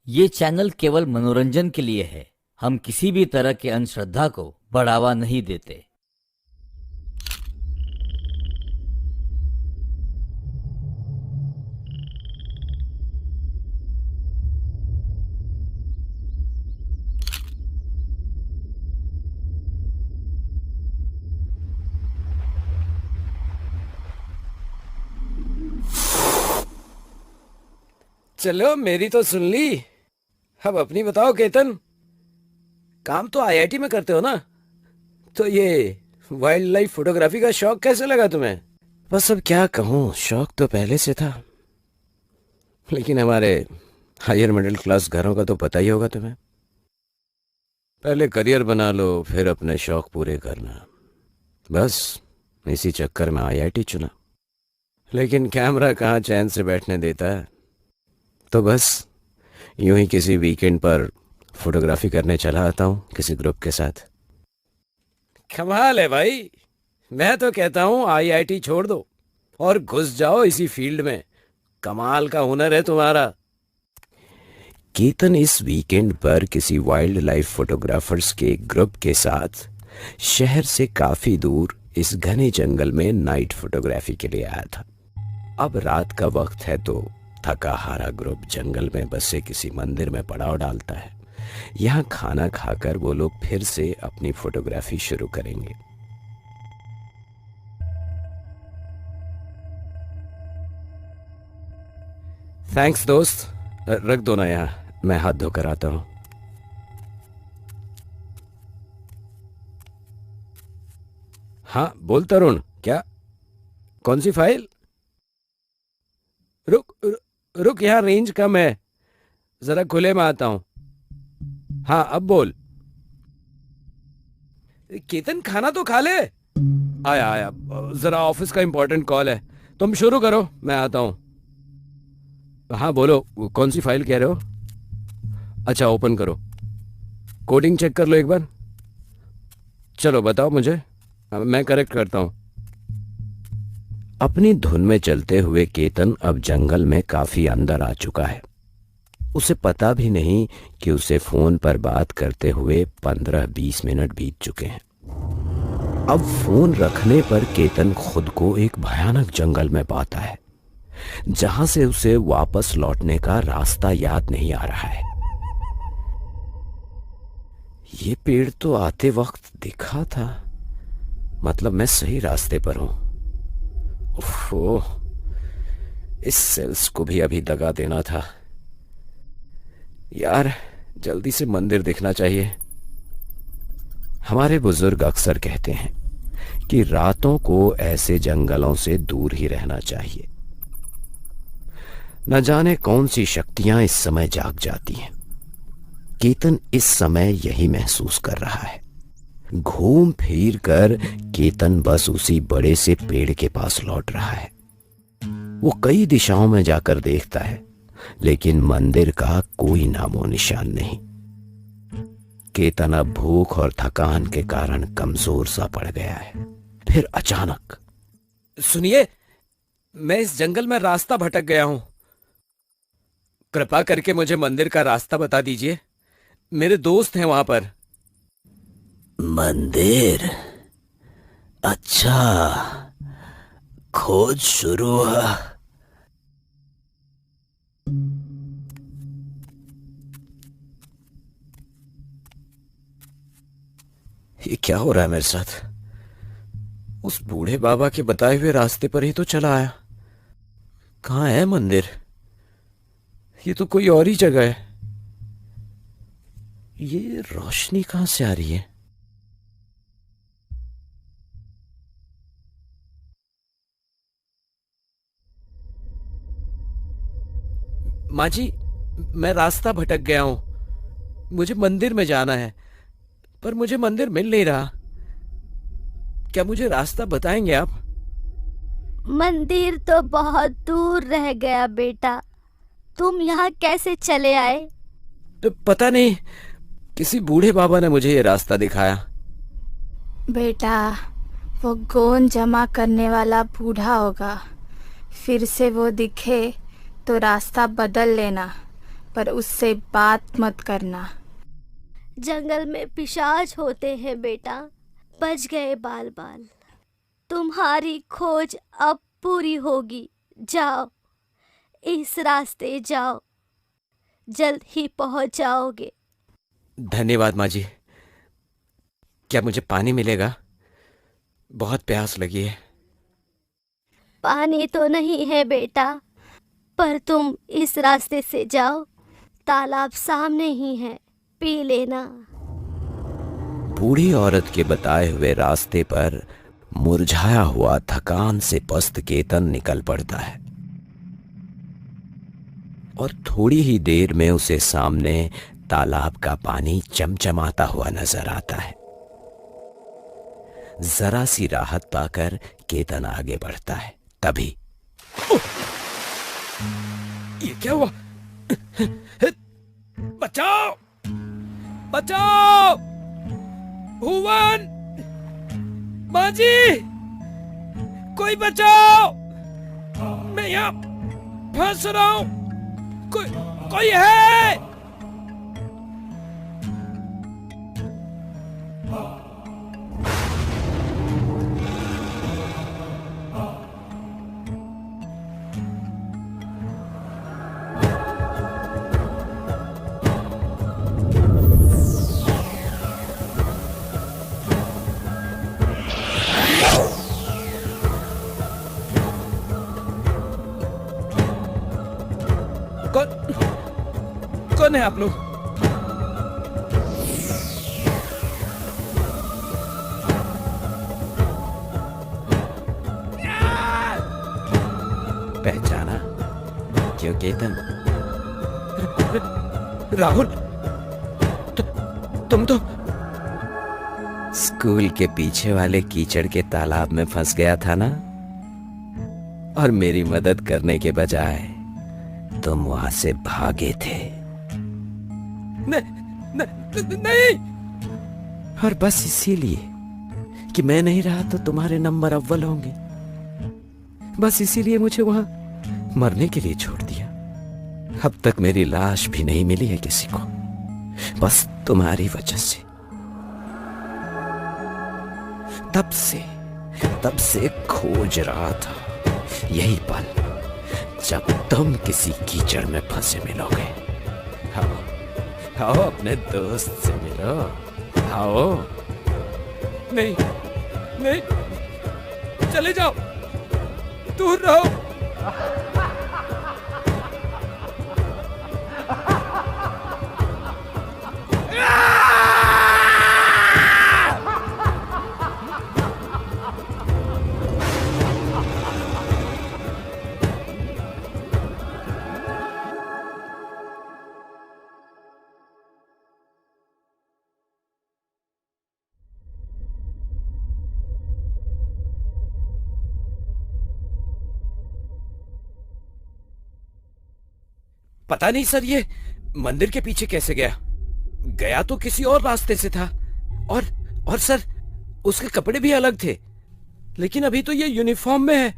ये चैनल केवल मनोरंजन के लिए है। हम किसी भी तरह के अंधश्रद्धा को बढ़ावा नहीं देते। चलो, मेरी तो सुन ली। अब अपनी बताओ केतन। काम तो आईआईटी में करते हो ना, तो ये वाइल्ड लाइफ फोटोग्राफी का शौक कैसे लगा तुम्हें? बस अब क्या कहूँ, शौक तो पहले से था, लेकिन हमारे हायर मिडिल क्लास घरों का तो पता ही होगा तुम्हें। पहले करियर बना लो, फिर अपने शौक पूरे करना। बस इसी चक्कर में आईआईटी चुना, लेकिन कैमरा कहाँ चैन से बैठने देता है। तो बस यूं ही किसी वीकेंड पर फोटोग्राफी करने चला आता हूँ किसी ग्रुप के साथ। कमाल है भाई। मैं तो कहता हूँ आईआईटी छोड़ दो और घुस जाओ इसी फील्ड में। कमाल का हुनर है तुम्हारा। केतन इस वीकेंड पर किसी वाइल्ड लाइफ फोटोग्राफर्स के ग्रुप के साथ शहर से काफी दूर इस घने जंगल में नाइट फोटोग्राफी के लिए आया था। अब रात का वक्त है तो थका हारा ग्रुप जंगल में बसे किसी मंदिर में पड़ाव डालता है। यहाँ खाना खाकर वो लोग फिर से अपनी फोटोग्राफी शुरू करेंगे। थैंक्स दोस्त, रख दो ना यहाँ, मैं हाथ धोकर आता हूँ। हाँ बोल तरुण, क्या? कौन सी फाइल? रुक, यहाँ रेंज कम है, जरा खुले में आता हूं। हाँ अब बोल। केतन खाना तो खा ले। आया आया, जरा ऑफिस का इंपॉर्टेंट कॉल है, तुम शुरू करो, मैं आता हूं। हाँ बोलो, कौन सी फाइल कह रहे हो? अच्छा ओपन करो, कोडिंग चेक कर लो एक बार। चलो बताओ मुझे, मैं करेक्ट करता हूं। अपनी धुन में चलते हुए केतन अब जंगल में काफी अंदर आ चुका है। उसे पता भी नहीं कि उसे फोन पर बात करते हुए 15-20 मिनट बीत चुके हैं। अब फोन रखने पर केतन खुद को एक भयानक जंगल में पाता है, जहां से उसे वापस लौटने का रास्ता याद नहीं आ रहा है। ये पेड़ तो आते वक्त दिखा था, मतलब मैं सही रास्ते पर हूं। ओह, इस सेल्स को भी अभी दगा देना था यार। जल्दी से मंदिर दिखना चाहिए। हमारे बुजुर्ग अक्सर कहते हैं कि रातों को ऐसे जंगलों से दूर ही रहना चाहिए। न जाने कौन सी शक्तियां इस समय जाग जाती हैं। केतन इस समय यही महसूस कर रहा है। घूम फिर कर केतन बस उसी बड़े से पेड़ के पास लौट रहा है। वो कई दिशाओं में जाकर देखता है, लेकिन मंदिर का कोई नामो निशान नहीं। केतन अब भूख और थकान के कारण कमजोर सा पड़ गया है। फिर अचानक, सुनिए, मैं इस जंगल में रास्ता भटक गया हूं। कृपा करके मुझे मंदिर का रास्ता बता दीजिए, मेरे दोस्त हैं वहां पर। मंदिर? अच्छा, खोज शुरू हुआ। ये क्या हो रहा है मेरे साथ? उस बूढ़े बाबा के बताए हुए रास्ते पर ही तो चला आया। कहाँ है मंदिर? ये तो कोई और ही जगह है। ये रोशनी कहां से आ रही है? माँ जी, मैं रास्ता भटक गया हूं। मुझे मंदिर में जाना है, पर मुझे मंदिर मिल नहीं रहा। क्या मुझे रास्ता बताएंगे आप? मंदिर तो बहुत दूर रह गया बेटा, तुम यहाँ कैसे चले आए? तो पता नहीं, किसी बूढ़े बाबा ने मुझे ये रास्ता दिखाया। बेटा, वो गोंद जमा करने वाला बूढ़ा होगा। फिर से वो दिखे तो रास्ता बदल लेना, पर उससे बात मत करना। जंगल में पिशाच होते हैं बेटा, बच गए बाल बाल। तुम्हारी खोज अब पूरी होगी, जाओ इस रास्ते जाओ, जल्द ही पहुंच जाओगे। धन्यवाद माँ जी। क्या मुझे पानी मिलेगा? बहुत प्यास लगी है। पानी तो नहीं है बेटा, पर तुम इस रास्ते से जाओ, तालाब सामने ही है, पी लेना। बूढ़ी औरत के बताए हुए रास्ते पर मुरझाया हुआ थकान से पस्त केतन निकल पड़ता है और थोड़ी ही देर में उसे सामने तालाब का पानी चमचमाता हुआ नजर आता है। जरा सी राहत पाकर केतन आगे बढ़ता है। तभी ये क्या हुआ? बचाओ बचाओ! भुवन, माँ जी, कोई बचाओ! मैं यहाँ फंस रहा हूँ। कोई है? कौन है आप लोग? पहचाना क्यों केतन? राहुल, तुम तो स्कूल के पीछे वाले कीचड़ के तालाब में फंस गया था ना, और मेरी मदद करने के बजाय तुम वहां से भागे थे। नहीं। और बस इसीलिए कि मैं नहीं रहा तो तुम्हारे नंबर अव्वल होंगे, बस इसीलिए मुझे वहां मरने के लिए छोड़ दिया। अब तक मेरी लाश भी नहीं मिली है किसी को, बस तुम्हारी वजह से। तब से खोज रहा था यही पल जब तुम किसी कीचड़ में फंसे मिलोगे। आओ अपने दोस्त से मिलो, आओ। नहीं, चले जाओ, दूर रहो। पता नहीं सर, ये मंदिर के पीछे कैसे गया तो किसी और रास्ते से था। और सर, उसके कपड़े भी अलग थे, लेकिन अभी तो ये यूनिफॉर्म में है।